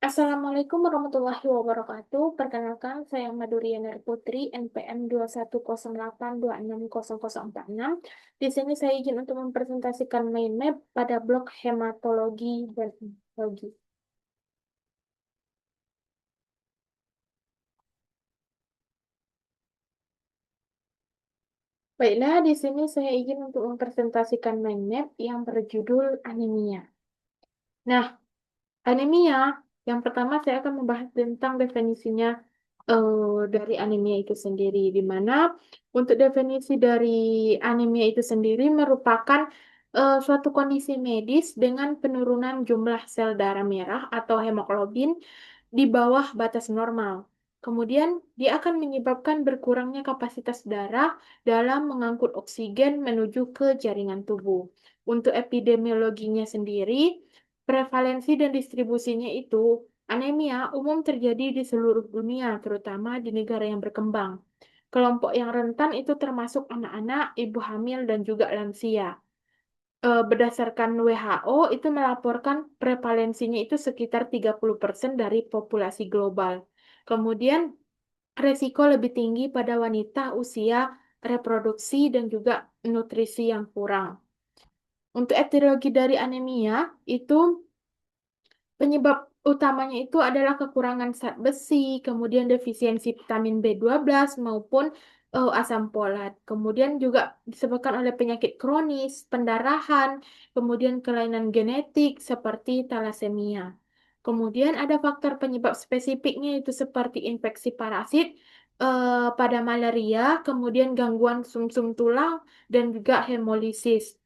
Assalamualaikum warahmatullahi wabarakatuh. Perkenalkan, saya Maduriana Putri, NPM 21082600046. Di sini saya izin untuk mempresentasikan mind map pada blok hematologi dan onkologi. Baiklah, di sini saya izin untuk mempresentasikan mind map yang berjudul anemia. Nah, anemia, yang pertama saya akan membahas tentang definisinya dari anemia itu sendiri, di mana untuk definisi dari anemia itu sendiri merupakan suatu kondisi medis dengan penurunan jumlah sel darah merah atau hemoglobin di bawah batas normal. Kemudian, dia akan menyebabkan berkurangnya kapasitas darah dalam mengangkut oksigen menuju ke jaringan tubuh. Untuk epidemiologinya sendiri, prevalensi dan distribusinya itu, anemia umum terjadi di seluruh dunia, terutama di negara yang berkembang. Kelompok yang rentan itu termasuk anak-anak, ibu hamil, dan juga lansia. Berdasarkan WHO, itu melaporkan prevalensinya itu sekitar 30% dari populasi global. Kemudian, resiko lebih tinggi pada wanita usia reproduksi dan juga nutrisi yang kurang. Untuk etiologi dari anemia, itu penyebab utamanya itu adalah kekurangan zat besi, kemudian defisiensi vitamin B12 maupun asam folat. Kemudian juga disebabkan oleh penyakit kronis, pendarahan, kemudian kelainan genetik seperti talasemia. Kemudian ada faktor penyebab spesifiknya itu seperti infeksi parasit pada malaria, kemudian gangguan sumsum tulang dan juga hemolisis.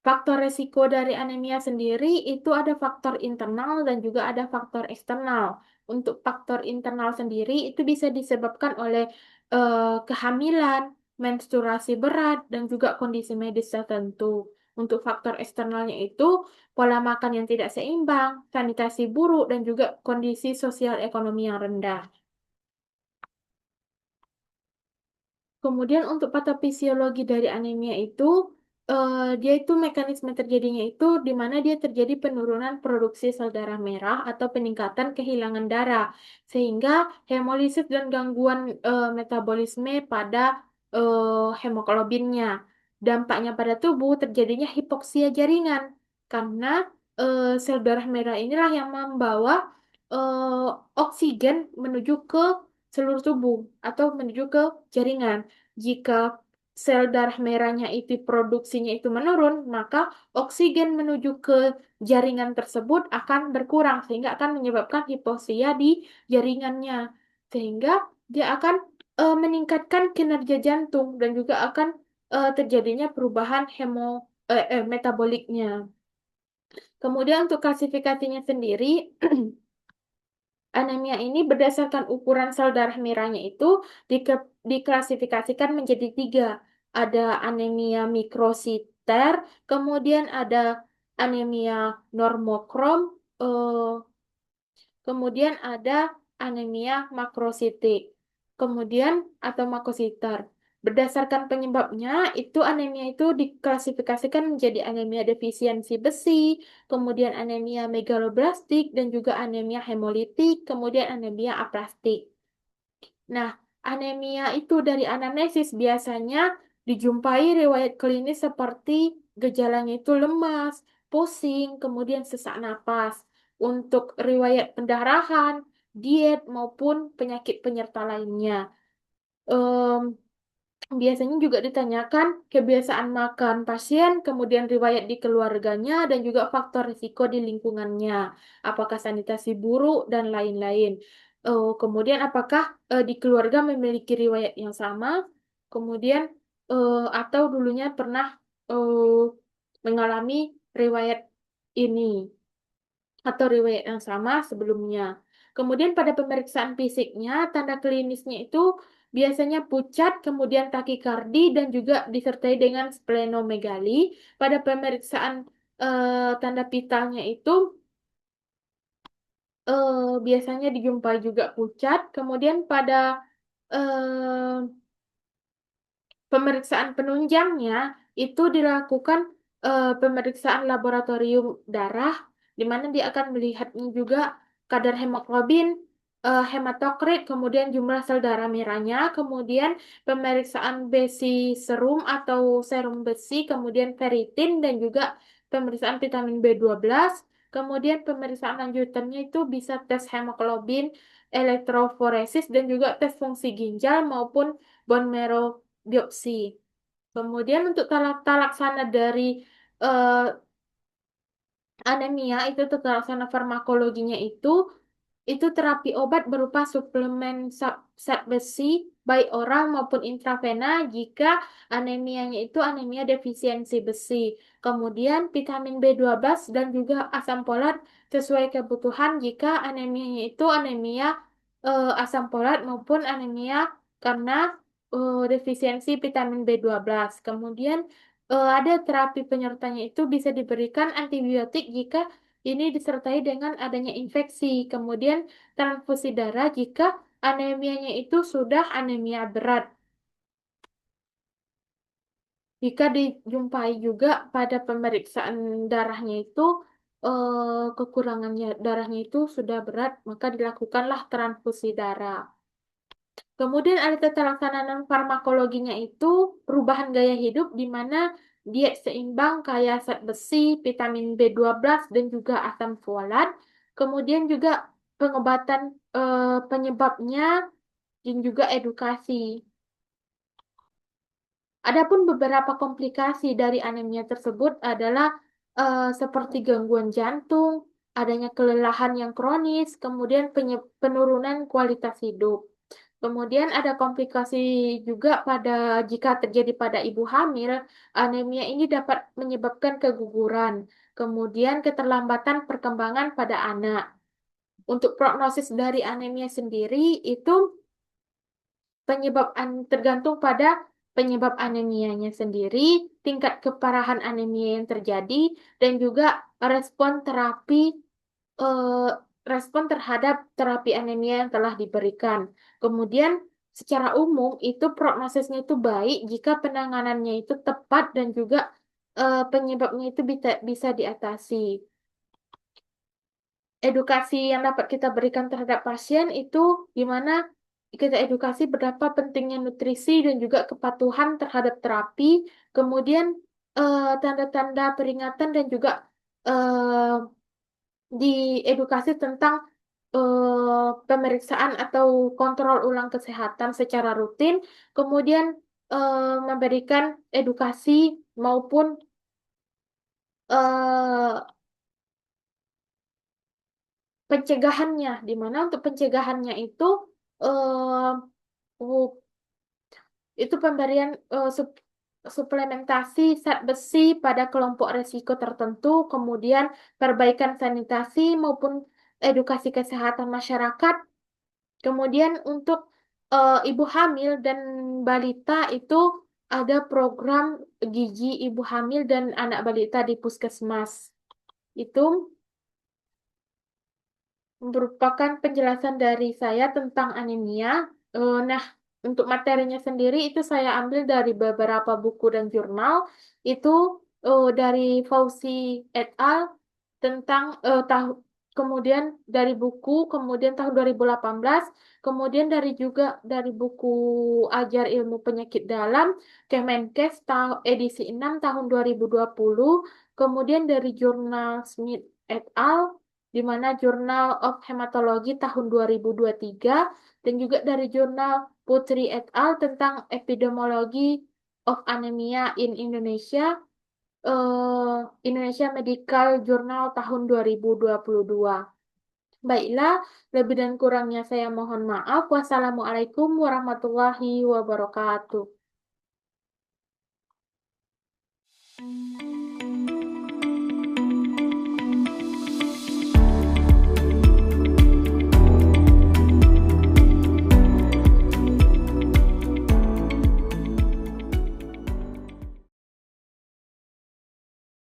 Faktor resiko dari anemia sendiri itu ada faktor internal dan juga ada faktor eksternal. Untuk faktor internal sendiri itu bisa disebabkan oleh kehamilan, menstruasi berat, dan juga kondisi medis tertentu. Untuk faktor eksternalnya itu pola makan yang tidak seimbang, sanitasi buruk, dan juga kondisi sosial ekonomi yang rendah. Kemudian untuk patofisiologi dari anemia itu, dia itu mekanisme terjadinya itu di mana dia terjadi penurunan produksi sel darah merah atau peningkatan kehilangan darah, sehingga hemolisis dan gangguan metabolisme pada hemoglobinnya. Dampaknya pada tubuh terjadinya hipoksia jaringan, karena sel darah merah inilah yang membawa eh, oksigen menuju ke seluruh tubuh atau menuju ke jaringan. Jika sel darah merahnya itu produksinya itu menurun, maka oksigen menuju ke jaringan tersebut akan berkurang sehingga akan menyebabkan hipoksia di jaringannya. Sehingga dia akan meningkatkan kinerja jantung dan juga akan terjadinya perubahan metaboliknya. Kemudian untuk klasifikasinya sendiri, anemia ini berdasarkan ukuran sel darah merahnya itu diklasifikasikan menjadi tiga. Ada anemia mikrositer, kemudian ada anemia normokrom, eh, kemudian ada anemia makrositik, kemudian atau makrositar. Berdasarkan penyebabnya, itu anemia itu diklasifikasikan menjadi anemia defisiensi besi, kemudian anemia megaloblastik, dan juga anemia hemolitik, kemudian anemia aplastik. Nah, anemia itu dari anamnesis biasanya dijumpai riwayat klinis seperti gejalanya itu lemas, pusing, kemudian sesak napas. Untuk riwayat pendarahan, diet maupun penyakit penyerta lainnya. Em, Biasanya juga ditanyakan kebiasaan makan pasien, kemudian riwayat di keluarganya, dan juga faktor risiko di lingkungannya. Apakah sanitasi buruk, dan lain-lain. Kemudian apakah di keluarga memiliki riwayat yang sama, kemudian atau dulunya pernah mengalami riwayat ini atau riwayat yang sama sebelumnya. Kemudian pada pemeriksaan fisiknya, tanda klinisnya itu biasanya pucat, kemudian takikardi, dan juga disertai dengan splenomegali. Pada pemeriksaan tanda vitalnya itu biasanya dijumpai juga pucat. Kemudian pada eh, pemeriksaan penunjangnya itu dilakukan pemeriksaan laboratorium darah di mana dia akan melihatnya juga kadar hemoglobin, hematokrit, kemudian jumlah sel darah merahnya, kemudian pemeriksaan besi serum atau serum besi, kemudian ferritin dan juga pemeriksaan vitamin B12. Kemudian pemeriksaan lanjutannya itu bisa tes hemoglobin, elektroforesis dan juga tes fungsi ginjal maupun bone marrow biopsi. Kemudian untuk tata laksana dari eh, anemia itu tata laksana farmakologinya itu terapi obat berupa suplemen zat besi baik oral maupun intravena jika anemianya itu anemia defisiensi besi. Kemudian vitamin B12 dan juga asam folat sesuai kebutuhan jika anemianya itu anemia asam folat maupun anemia karena defisiensi vitamin B12. Kemudian ada terapi penyertanya itu bisa diberikan antibiotik jika ini disertai dengan adanya infeksi. Kemudian transfusi darah jika anemianya itu sudah anemia berat. Jika dijumpai juga pada pemeriksaan darahnya itu kekurangannya darahnya itu sudah berat, maka dilakukanlah transfusi darah. Kemudian ada tata laksana non farmakologinya itu perubahan gaya hidup di mana diet seimbang kaya zat besi, vitamin B12 dan juga asam folat. Kemudian juga pengobatan penyebabnya dan juga edukasi. Adapun beberapa komplikasi dari anemia tersebut adalah seperti gangguan jantung, adanya kelelahan yang kronis, kemudian penurunan kualitas hidup. Kemudian ada komplikasi juga jika terjadi pada ibu hamil, anemia ini dapat menyebabkan keguguran, kemudian keterlambatan perkembangan pada anak. Untuk prognosis dari anemia sendiri itu tergantung pada penyebab anemianya sendiri, tingkat keparahan anemia yang terjadi, dan juga respon terapi eh, respon terhadap terapi anemia yang telah diberikan. Kemudian secara umum itu prognosisnya itu baik jika penanganannya itu tepat dan juga penyebabnya itu bisa diatasi. Edukasi yang dapat kita berikan terhadap pasien itu gimana kita edukasi betapa pentingnya nutrisi dan juga kepatuhan terhadap terapi, kemudian tanda-tanda peringatan dan juga eh, diedukasi tentang pemeriksaan atau kontrol ulang kesehatan secara rutin, kemudian memberikan edukasi maupun eh, pencegahannya, di mana untuk pencegahannya eh, u- itu pemberian suplementasi zat besi pada kelompok risiko tertentu, kemudian perbaikan sanitasi maupun edukasi kesehatan masyarakat. Kemudian untuk ibu hamil dan balita itu ada program gizi ibu hamil dan anak balita di puskesmas. Itu merupakan penjelasan dari saya tentang anemia. Nah, untuk materinya sendiri itu saya ambil dari beberapa buku dan jurnal. Itu dari Fauci et al. Tentang kemudian dari buku, kemudian tahun 2018, kemudian dari buku Ajar Ilmu Penyakit Dalam, Kemenkes edisi 6 tahun 2020, kemudian dari jurnal Smith et al di mana Journal of Hematology tahun 2023 dan juga dari jurnal Putri et al tentang epidemiologi of anemia in Indonesia, Indonesia Medical Journal tahun 2022. Baiklah, lebih dan kurangnya saya mohon maaf. Wassalamualaikum warahmatullahi wabarakatuh.